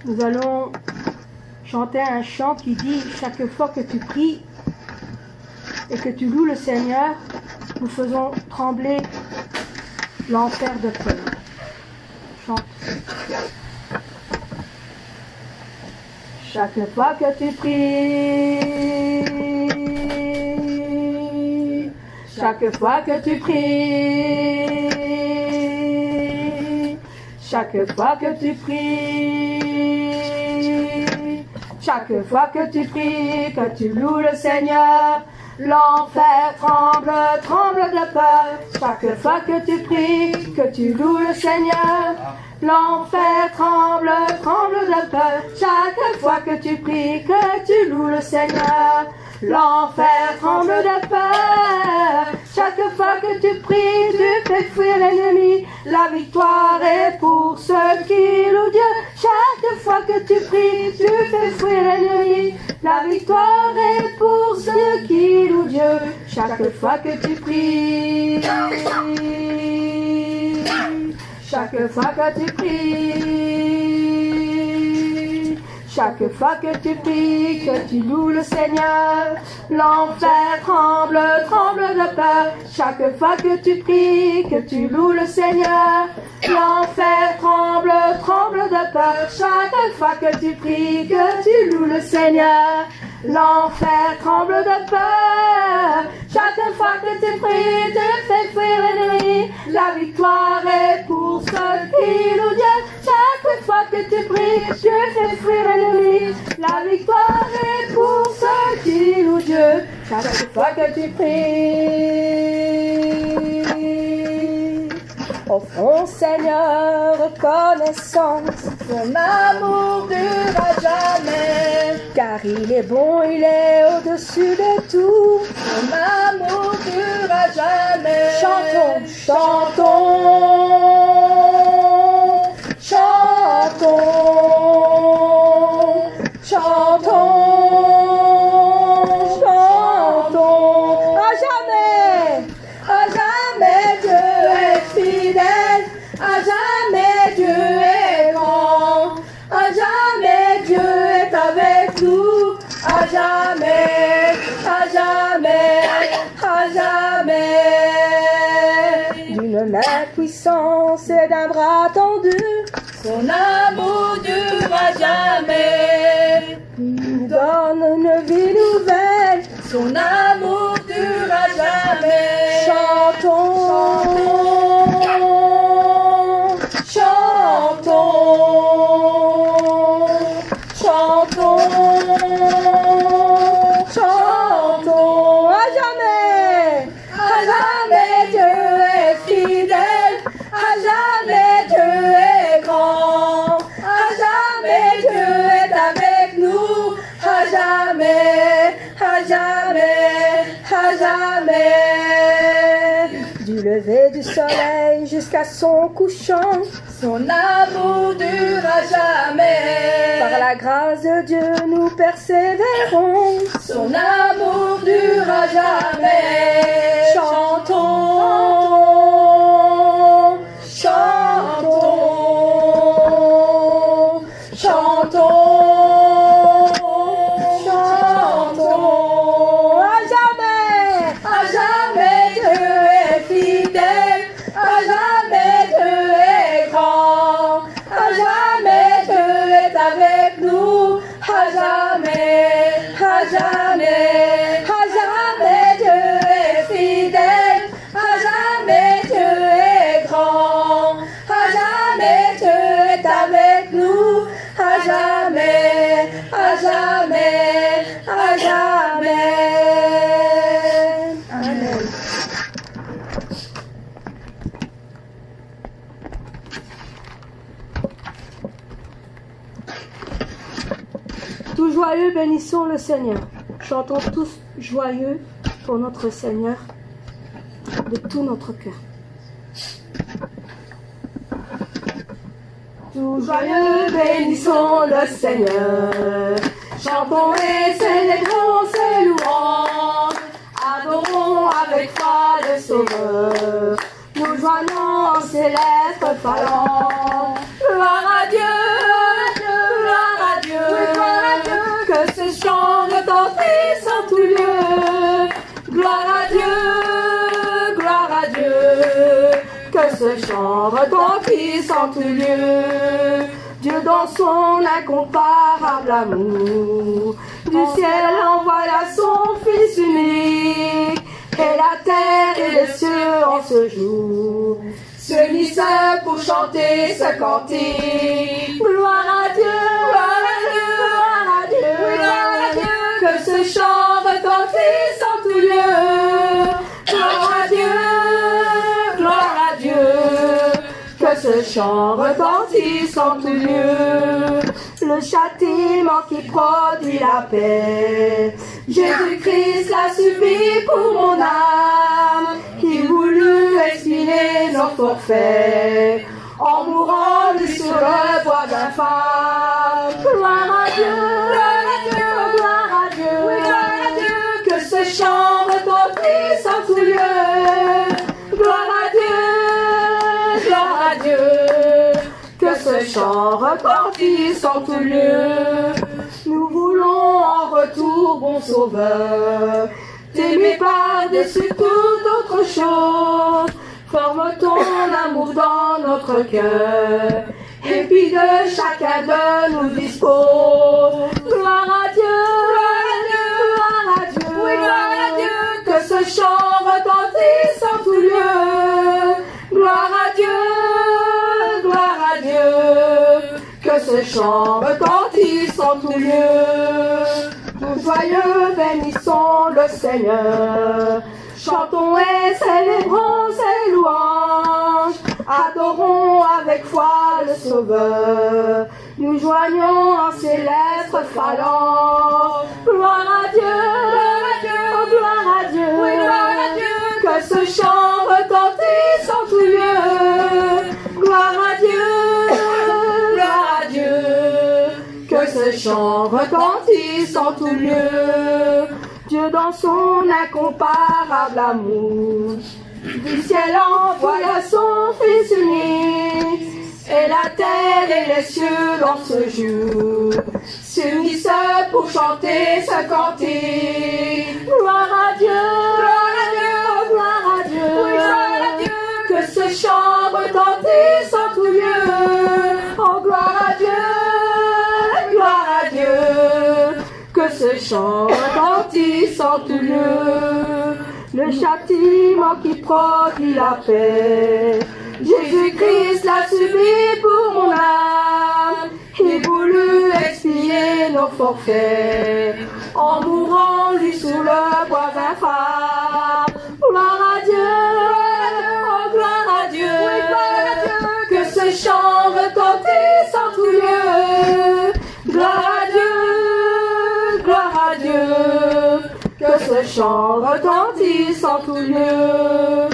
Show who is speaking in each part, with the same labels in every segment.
Speaker 1: Nous allons chanter un chant qui dit « Chaque fois que tu pries et que tu loues le Seigneur, nous faisons trembler l'enfer de peur. » Chante. Chaque fois que tu pries, chaque fois que tu pries, chaque fois que tu pries, chaque fois que tu pries, que tu loues le Seigneur, l'enfer tremble, tremble de peur. Chaque fois que tu pries, que tu loues le Seigneur, l'enfer tremble, tremble de peur. Chaque fois que tu pries, que tu loues le Seigneur, l'enfer tremble de peur. Chaque fois que tu pries, tu fais fuir l'ennemi. La victoire est pour ceux qui louent Dieu. Chaque fois que tu pries, tu fais fuir l'ennemi. La victoire est pour ceux qui louent Dieu. Chaque fois que tu pries, chaque fois que tu pries, chaque fois que tu pries, que tu loues le Seigneur, l'enfer tremble, tremble de peur. Chaque fois que tu pries, que tu loues le Seigneur, l'enfer tremble, tremble de peur. Chaque fois que tu pries, que tu loues le Seigneur, l'enfer tremble de peur. Chaque fois que tu pries, tu fais fuir l'ennemi. La victoire est pour ceux qui louent Dieu. Chaque fois que tu pries, tu fais fuir l'ennemi. La victoire est pour ceux qui louent Dieu. Chaque fois que tu pries, offrons Seigneur reconnaissance. Son amour durera jamais, car il est bon, il est au-dessus de tout. Son amour durera jamais. Chantons, chantons, chantons, chantons, chantons. À jamais Dieu est fidèle. À jamais Dieu est grand. À jamais Dieu est avec nous. À jamais, à jamais, à jamais. D'une main puissance et d'un bras tendu, son amour durera jamais. Il nous donne une vie nouvelle, son amour durera jamais. Chantons, chantons, chantons, chantons. À jamais Dieu est fidèle. À jamais Dieu est grand. À jamais Dieu est avec nous. À jamais, à jamais, à jamais. Du lever du soleil jusqu'à son couchant, son amour durera jamais. Par la grâce de Dieu nous persévérons, son amour durera jamais. Chantons, chantons, chantons, chantons. À jamais Dieu est fidèle. À jamais Dieu est grand. À jamais Dieu est avec nous. À jamais, à jamais, à jamais Dieu est fidèle. À jamais Dieu est grand. À jamais Dieu est avec nous. À jamais, à jamais, à jamais. Amen. Tout joyeux, bénissons le Seigneur. Chantons tous joyeux pour notre Seigneur de tout notre cœur. Tout joyeux, bénissons le Seigneur. Chantons et célébrons ses louanges. Adorons avec foi le Sauveur. Nous joignons en céleste phalange. Gloire à Dieu, gloire ce chant retentisse en tout lieu. Dieu dans son incomparable amour, du ciel envoya son Fils unique, et la terre et les cieux en ce jour s'unissaient pour chanter ce cantique. Gloire à Dieu, gloire à Dieu, gloire à Dieu, gloire à Dieu, que ce chant retentisse en tout lieu. Gloire à Dieu, gloire à Dieu, que ce chant retentisse en tout lieu. Le châtiment qui produit la paix, Jésus-Christ l'a subi pour mon âme, qui voulut expier nos forfaits, en mourant lui sur le bois d'infâme. Gloire à Dieu, gloire à Dieu, gloire à Dieu, gloire à Dieu, que ce chant retentisse en tout lieu. Gloire à Dieu, gloire à Dieu, que ce chant retentisse en tout lieu. Nous voulons en retour, bon Sauveur, t'aimer par-dessus toute autre chose. Forme ton amour dans notre cœur, et puis de chacun de nous dispose. Gloire à Dieu, gloire à Dieu, gloire à Dieu, oui, gloire à Dieu, que ce chant retentisse en tout lieu. Gloire à Dieu, gloire à Dieu, que ce chant retentisse en tout lieu. Nous joyeux bénissons le Seigneur, chantons et célébrons ses louanges, adorons avec foi le Sauveur, nous joignons en céleste phalange. Gloire à Dieu, oh gloire à Dieu, oui, gloire à Dieu, que ce chant retentisse en tout lieu. Gloire à Dieu, gloire à Dieu, que ce chant retentisse en tout lieu. Dieu dans son incomparable amour, du ciel envoya son Fils unique, et la terre et les cieux dans ce jour s'unissent pour chanter ce cantique. Gloire à Dieu, gloire à Dieu, oh gloire à Dieu, oui, gloire à Dieu, que ce chant retentisse en tout lieu. Oh gloire à Dieu, gloire à Dieu, que ce chant retentisse en tout lieu. Le châtiment qui produit la paix, Jésus-Christ l'a subi pour mon âme, il voulut expier nos forfaits, en mourant lui sous le bois infâme. Gloire à Dieu, oh gloire à Dieu, oui, gloire à Dieu, que ce chant retentisse en tout lieu. Gloire à Dieu, gloire à Dieu, que ce chant retentisse en tout lieu.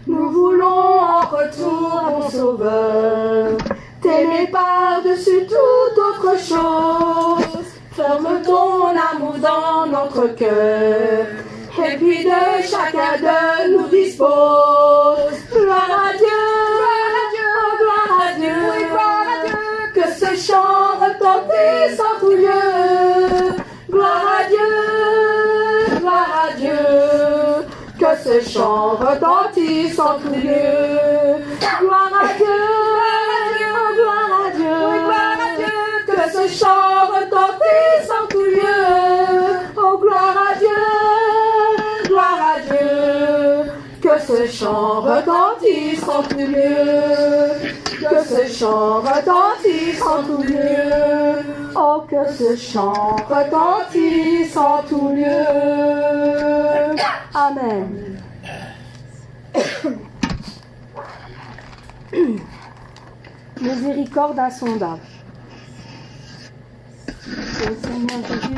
Speaker 1: Nous voulons en retour, mon Sauveur, t'aimer par-dessus toute autre chose. Ferme ton amour dans notre cœur, et puis de chacun de nous dispose. Gloire à Dieu, oh gloire à Dieu, oui, gloire à Dieu, que ce chant retentisse en tout lieu. Gloire à Dieu, gloire à Dieu, que ce chant retentisse en tout lieu. Gloire à Dieu, oh gloire à Dieu, oui, gloire à Dieu, que ce chant retentisse en tout lieu. Oh gloire à Dieu, que ce chant retentisse en tout lieu. Que ce chant retentisse en tout lieu. Oh, que ce chant retentisse en tout lieu. Amen. Miséricorde insondable. C'est le Seigneur Jésus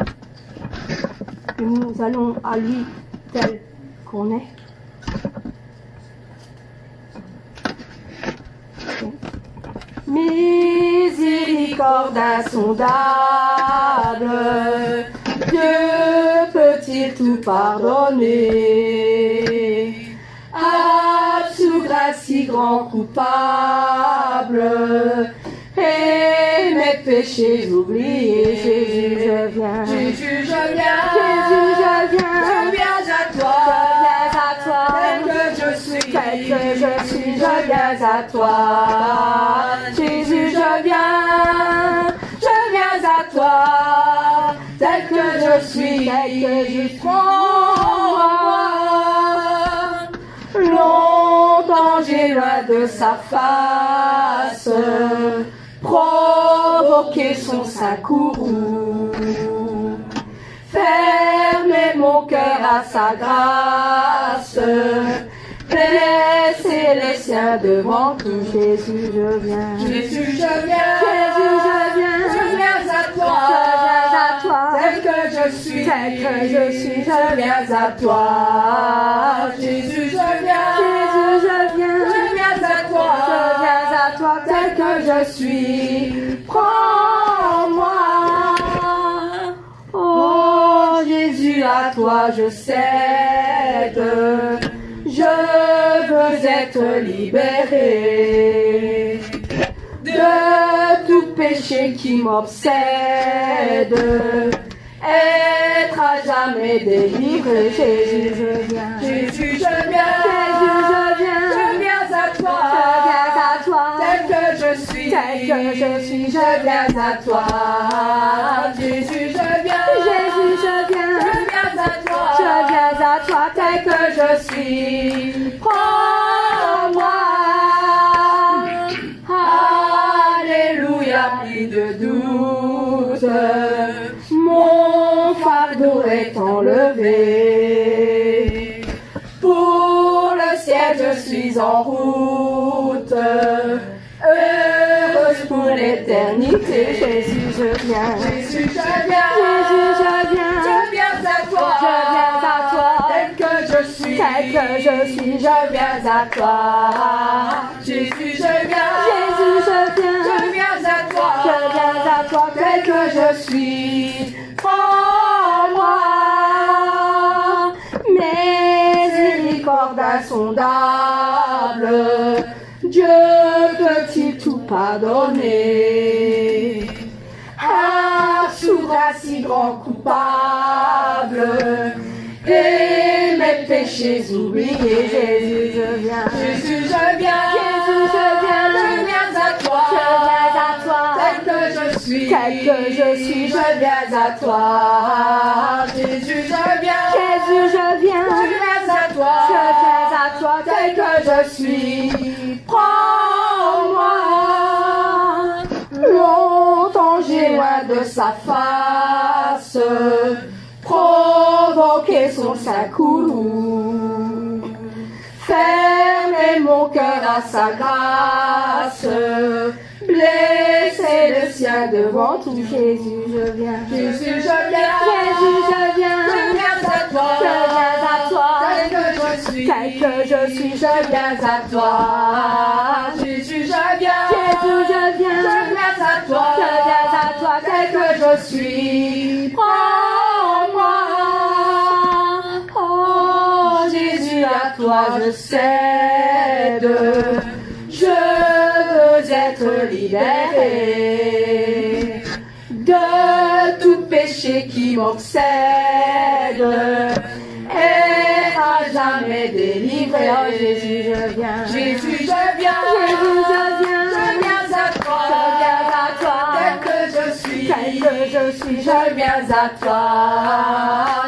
Speaker 1: que nous allons à lui tel qu'on est. Miséricorde insondable, Dieu peut-il tout pardonner? Absous grâce si grand coupable, et mes péchés oubliés. Jésus, je viens.
Speaker 2: Jésus, je viens.
Speaker 1: Jésus, je viens.
Speaker 2: Je viens à toi.
Speaker 1: Je viens à toi.
Speaker 2: Tel que
Speaker 1: je suis, tel que je suis, je viens à toi. Jésus, je viens à toi, tel que je suis, prends-moi. Longtemps j'ai loin de sa face, provoqué son saint courroux. Fermez mon cœur à sa grâce, laissez les siens devant tout. Jésus, je viens.
Speaker 2: Jésus, je viens.
Speaker 1: Jésus, je viens.
Speaker 2: Je viens à toi.
Speaker 1: Je viens à toi.
Speaker 2: Tel que je suis.
Speaker 1: Tel que je suis, je viens à toi.
Speaker 2: Jésus, je viens.
Speaker 1: Jésus, je viens.
Speaker 2: Je viens à toi.
Speaker 1: Je viens à toi tel que je suis. Prends-moi. Oh Jésus, à toi je cède. Je veux être libéré de tout péché qui m'obsède. Être à jamais délivré. Jésus, je viens.
Speaker 2: Jésus, je viens.
Speaker 1: Jésus, je viens.
Speaker 2: Je viens à toi.
Speaker 1: Je viens à toi.
Speaker 2: Tel que je suis.
Speaker 1: Tel que je suis, je viens à toi.
Speaker 2: Jésus, je viens.
Speaker 1: Jésus, je viens.
Speaker 2: Je viens à toi.
Speaker 1: Je viens à toi tel que je suis. Prends-moi. Alléluia, plus de doute. Mon fardeau est enlevé. Pour le ciel, je suis en route. Heureuse pour l'éternité. Jésus, je viens.
Speaker 2: Jésus, je viens.
Speaker 1: Jésus, je viens.
Speaker 2: Je viens à toi.
Speaker 1: Je viens à toi.
Speaker 2: Tel que je suis.
Speaker 1: Tel que je suis, je viens à toi.
Speaker 2: Jésus, je viens.
Speaker 1: Jésus, je viens.
Speaker 2: Je viens à toi.
Speaker 1: Je viens à toi tel que je suis. Prends-moi. Miséricorde insondable. Dieu peut-il tout pardonner? Un souverain si grand coupable et mes péchés oubliés. Jésus, je viens.
Speaker 2: Jésus, je viens.
Speaker 1: Jésus, je viens.
Speaker 2: Je viens à toi.
Speaker 1: Je viens à toi.
Speaker 2: Tel que je suis.
Speaker 1: Tel que je suis, je viens à toi.
Speaker 2: Jésus, je viens.
Speaker 1: Jésus, je viens.
Speaker 2: Je viens à toi.
Speaker 1: Je viens à toi tel que je suis. Prends-moi. Longtemps j'ai loin de sa face, provoqué son saint courroux. Fermez mon cœur à sa grâce, blessez le sien devant tout. Jésus, je viens.
Speaker 2: Jésus, je viens.
Speaker 1: Jésus, je viens.
Speaker 2: Je viens à toi.
Speaker 1: Je viens à toi.
Speaker 2: Tel que je suis.
Speaker 1: Tel que je suis, je viens à toi.
Speaker 2: Jésus, je viens.
Speaker 1: Jésus, je viens.
Speaker 2: Je viens à toi.
Speaker 1: Je viens à toi tel que je suis. Prends-moi. Oh Jésus, à toi je cède. Je veux être libéré de tout péché qui m'obsède. Et à jamais délivré. Oh Jésus, je viens.
Speaker 2: Jésus, je viens.
Speaker 1: Jésus, je viens.
Speaker 2: Je viens à toi.
Speaker 1: Je viens à toi.
Speaker 2: Tel que je suis.
Speaker 1: Tel que je suis, je viens à toi.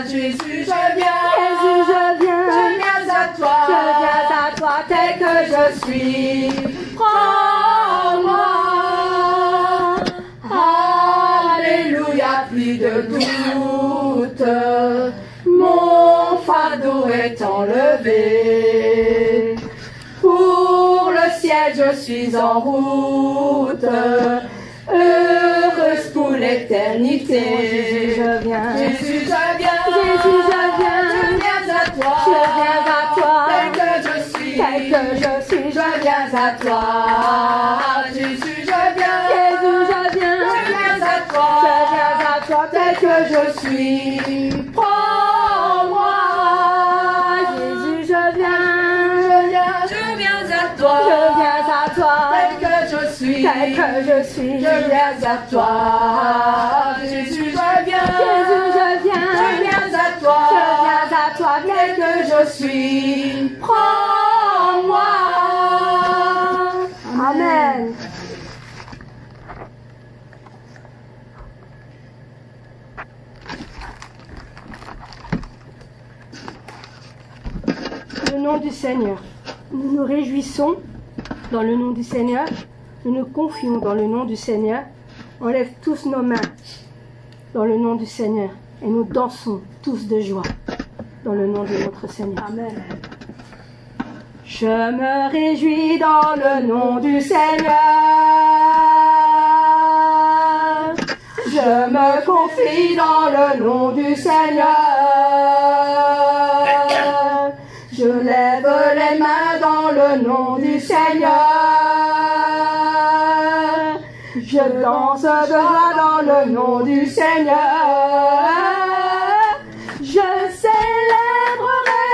Speaker 2: Jésus, je viens.
Speaker 1: Jésus, je viens.
Speaker 2: Je viens à toi.
Speaker 1: Je viens à toi tel que je suis. Prends-moi. Alléluia, plus de doute. Mon fardeau est enlevé. Pour le ciel, je suis en route. Heureuse pour l'éternité. Jésus, je viens.
Speaker 2: Jésus, je viens.
Speaker 1: Jésus, je viens.
Speaker 2: Je viens à toi.
Speaker 1: Je viens à toi.
Speaker 2: Tel que je suis.
Speaker 1: Tel que je suis, je viens à toi.
Speaker 2: Jésus, je viens.
Speaker 1: Jésus, je viens.
Speaker 2: Je viens à toi.
Speaker 1: Je viens à toi tel que je suis. Prends-moi. Jésus, je viens.
Speaker 2: Je viens à toi.
Speaker 1: Je viens à toi.
Speaker 2: Tel que je suis.
Speaker 1: Tel que je suis.
Speaker 2: Je viens à toi. Jésus, je viens.
Speaker 1: Jésus, je viens.
Speaker 2: Je viens à toi.
Speaker 1: Je viens à toi tel que je suis. Prends-moi. Seigneur. Nous nous réjouissons dans le nom du Seigneur. Nous nous confions dans le nom du Seigneur. On lève tous nos mains dans le nom du Seigneur. Et nous dansons tous de joie dans le nom de notre Seigneur.
Speaker 2: Amen.
Speaker 1: Je me réjouis dans le nom du Seigneur. Je me confie dans le nom du Seigneur. Je lève les mains dans le nom du Seigneur. Je danse de joie dans le nom du Seigneur. Je célébrerai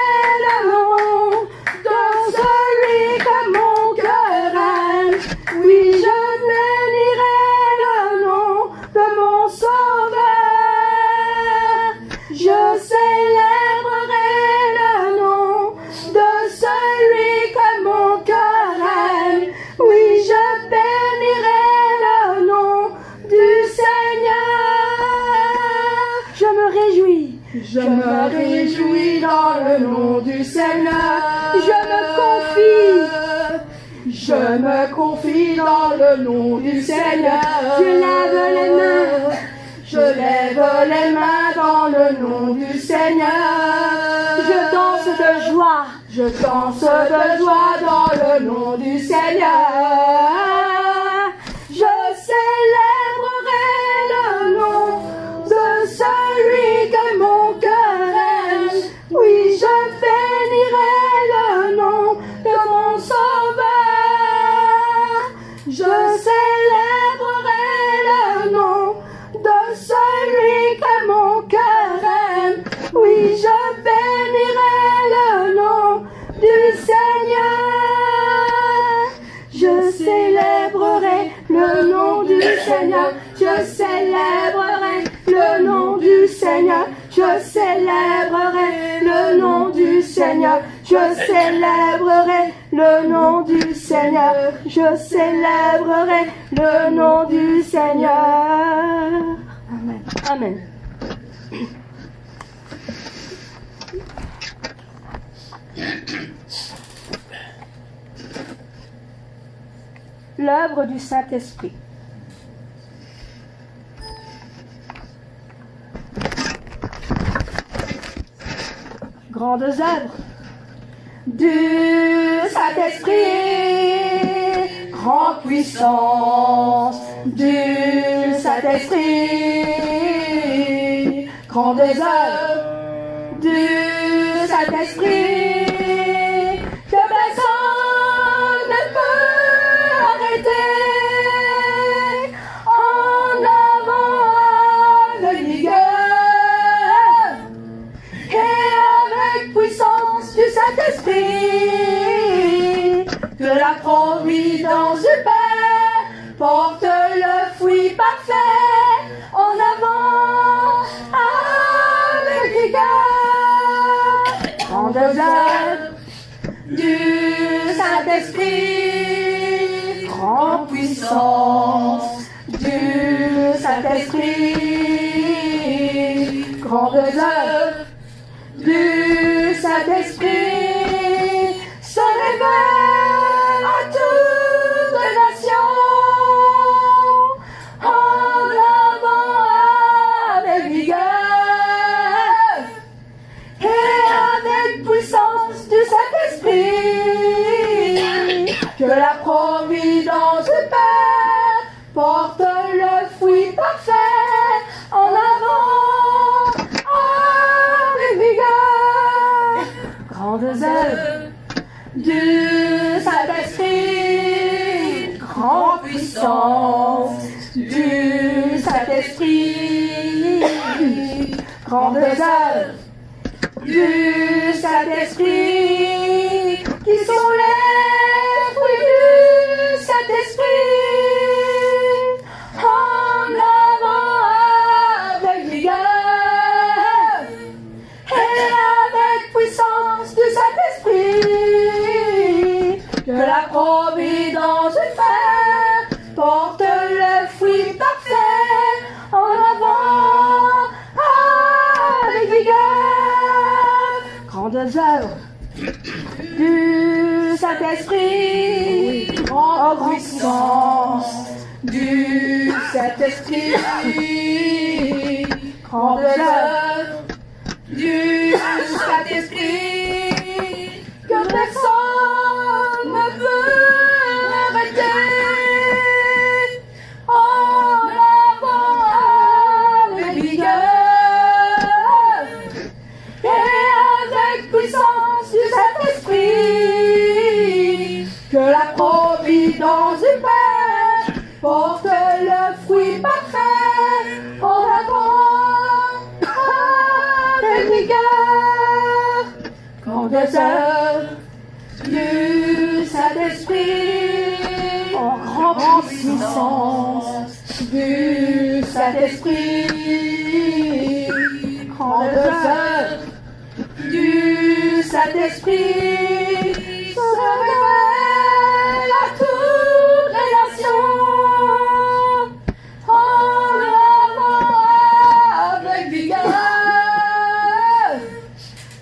Speaker 1: le nom de celui que mon cœur aime. Oui, je bénirai le nom de mon Sauveur. Je célébrerai le nom de celui que mon cœur aime. Oui, je bénirai le nom du Seigneur. Je me réjouis.
Speaker 2: Je me réjouis dans le nom du Seigneur.
Speaker 1: Je me confie.
Speaker 2: Je me confie dans le nom du Seigneur.
Speaker 1: Je lève les mains.
Speaker 2: Je lève les mains dans le nom du Seigneur.
Speaker 1: Je danse de joie.
Speaker 2: Je danse de joie dans le nom du Seigneur.
Speaker 1: Je célébrerai le nom de celui que mon cœur aime. Oui, je bénirai le nom de mon Sauveur. Je célébrerai le nom de celui que mon cœur aime. Oui, je bénirai le nom du Seigneur. Je célébrerai le nom du Seigneur. Je célébrerai le nom du Seigneur. Je célébrerai le nom du Seigneur. Je célébrerai le nom du Seigneur. Je célébrerai le nom du Seigneur. Amen. Amen. L'œuvre du Saint-Esprit. Grandes œuvres du Saint-Esprit, grande puissance du Saint-Esprit, grandes œuvres du Saint-Esprit, que personne ne peut arrêter. En avant avec vigueur et avec puissance du Saint-Esprit, que la providence du Père porte le fruit parfait en avant avec vigueur. Grandes œuvres du Saint-Esprit, grande puissance du Saint-Esprit, grandes œuvres du Saint-Esprit, se révèle à toute nation, en avant avec vigueur et avec puissance du Saint-Esprit, que la providence du Père porte le fruit parfait en avant avec vigueur. Grandes œuvres du Saint-Esprit, grande puissance du Saint-Esprit, grandes œuvres du Saint-Esprit, qui sont les fruits du Saint-Esprit, en avant avec vigueur et avec puissance du Saint-Esprit, que la providence du Père porte le fruit parfait en avant avec vigueur. Grandes œuvres du Saint-Esprit,
Speaker 2: en puissance du Saint-Esprit,
Speaker 1: grande œuvre
Speaker 2: du Saint-Esprit, que personne ne peut arrêter. En avant avec vigueur et avec puissance du Saint-Esprit, que la providence du Père porte le fruit parfait en avant avec vigueur. Grandes œuvres du Saint-Esprit, en grande puissance du Saint-Esprit, grandes œuvres du Saint-Esprit se révèlent à toutes les nations, en avant avec vigueur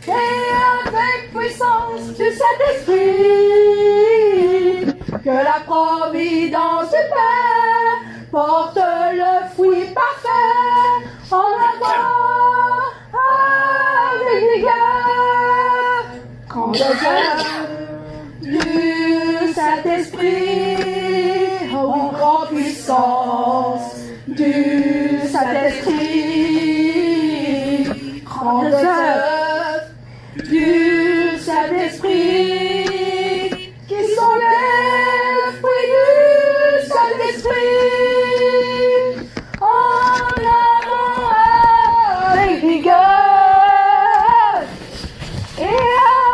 Speaker 2: et avec puissance du Saint-Esprit, que la providence du Père porte le fruit parfait en avant avec vigueur. Grandes œuvres du Saint-Esprit, en grande puissance du Saint-Esprit, grandes œuvres du Saint-Esprit, qui sont les fruits du Saint-Esprit, en avant avec vigueur et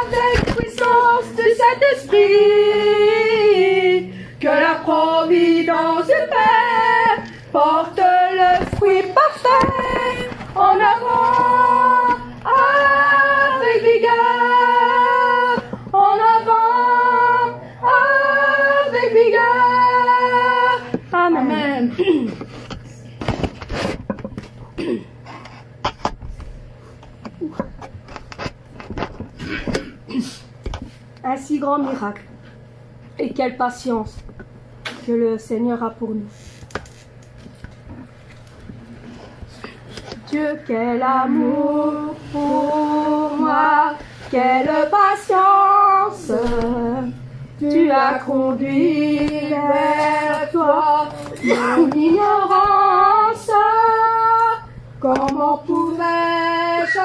Speaker 2: avec puissance du Saint-Esprit, que la providence du Père porte le fruit parfait en avant avec vigueur, en avant avec vigueur. Amen.
Speaker 1: Un si grand miracle. Et quelle patience que le Seigneur a pour nous. Dieu, quel amour pour moi, quelle patience. Tu as conduit vers toi mon ignorance. Comment pouvais-je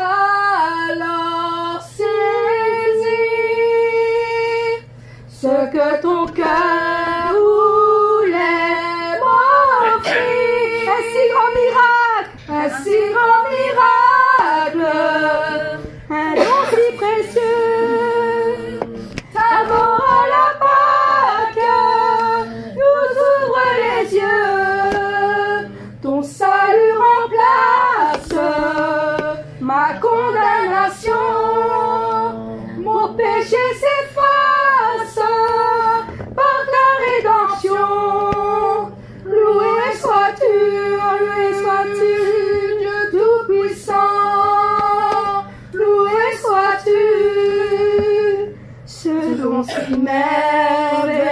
Speaker 1: alors saisir ce que ton cœur voulait m'offrir? Un si grand miracle, un si grand miracle, un don si précieux. Avant la Pâque nous ouvre les yeux, ton salut remplace ma condamnation, mon péché s'efface par ta rédemption. Loué sois-tu, Dieu Tout-Puissant, loué sois-tu. Ce don si merveilleux,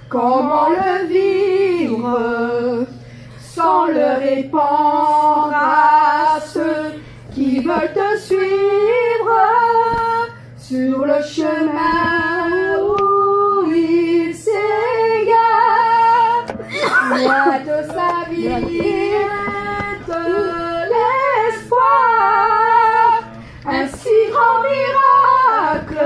Speaker 1: comment le vivre sans le répandre à ceux qui veulent te suivre sur le chemin où ils s'égarent, loin de sa vie de l'espoir. Un si grand miracle,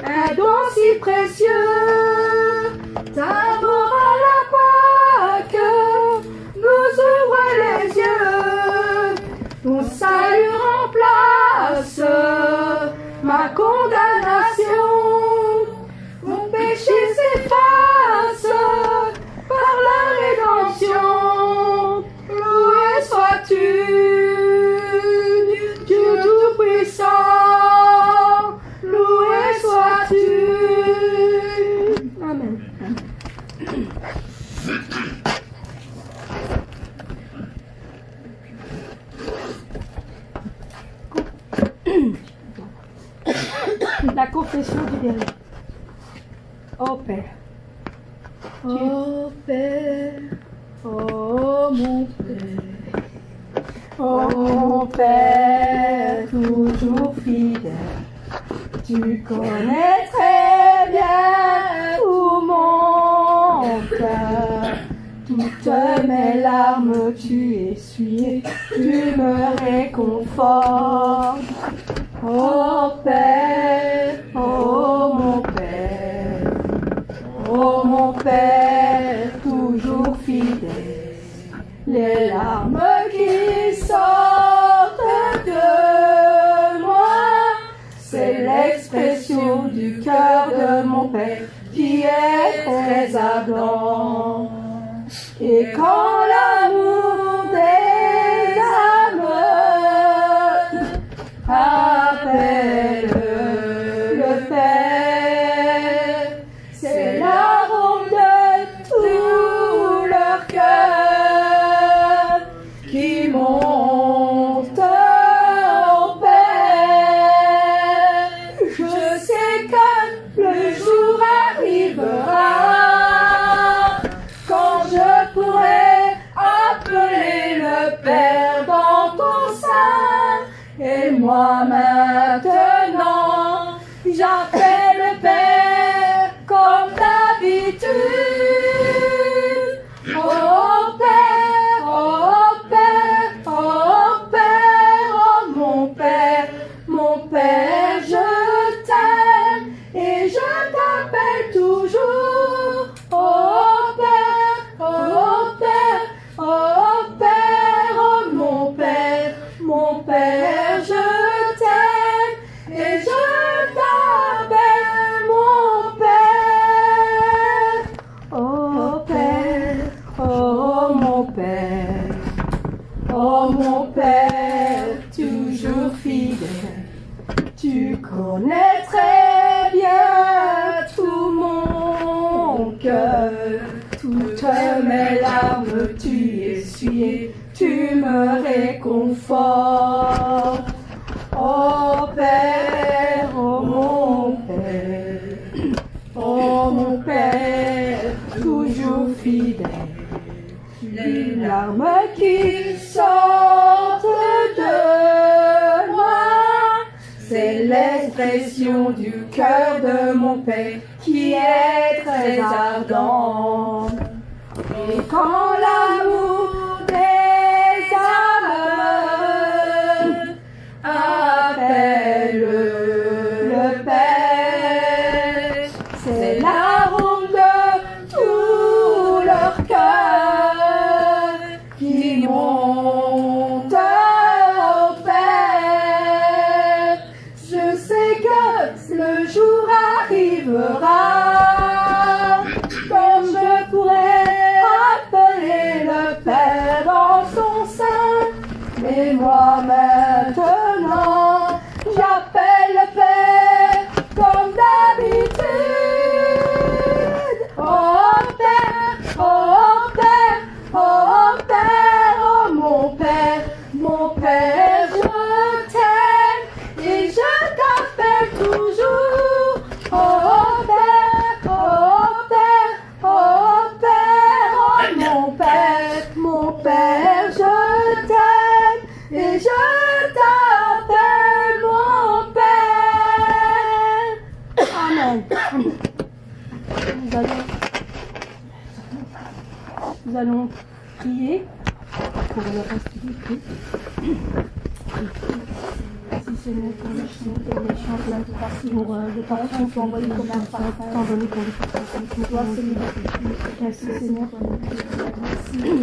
Speaker 1: un don si précieux, d'abord à la Pâque nous ouvre les yeux, ton salut remplace ma condamnation, mon péché s'efface par la rédemption. Loué sois-tu, Dieu Tout-Puissant, loué sois-tu. Amen. La confession du dernier. Oh Père.
Speaker 2: Oh Père, oh mon Père,
Speaker 1: Oh mon Père, toujours fidèle, tu connais très bien tout mon cœur. Toutes mes larmes tu essuyes, tu me réconfortes. Oh Père, oh mon Père, oh mon Père, toujours fidèle, les larmes qui sortent de moi, c'est l'expression du cœur de mon Père qui est très ardent. Et quand l'amour des âmes appelle le Père, c'est l'arôme de tout leur cœur qui monte au Père. Je sais que le jour arrivera quand je pourrai appeler le Père dans ton sein. Et moi maintenant, j'appelle le Père comme d'habitude. Oh Père, oh Père, oh Père, oh mon Père, je t'aime et je t'appelle toujours. Oh Père, oh Père, oh Père, oh mon Père, je t'aime et je t'appelle mon Père. Oh Père, oh mon Père, oh mon Père, toujours fidèle, tu connais très bien tout mon cœur. Toutes mes larmes tu essuyes, tu me réconfortes. Oh Père, oh mon Père, toujours fidèle, les larmes qui sortent de moi, c'est l'expression du cœur de mon Père qui est très ardent. Et quand l'amour des âmes appelle le Père, c'est l'arôme de tout leur cœur qui monte au Père. Je sais que le jour arrivera quand je pourrai appeler le Père dans son sein. Et moi maintenant, j'appelle le Père comme d'habitude. Oh Père, oh Père, oh Père, oh mon Père, je t'aime et je t'appelle toujours. Oh Père, oh Père, oh Père, oh mon Père, je t'aime et je t'appelle mon Père. Amen. Nous allons prier pour le reste du culte. Merci Seigneur pour les chants pleins de grâce, pour le parfum qu'on envoie comme un parfum, tant donné pour le parfum. Merci Seigneur. Merci.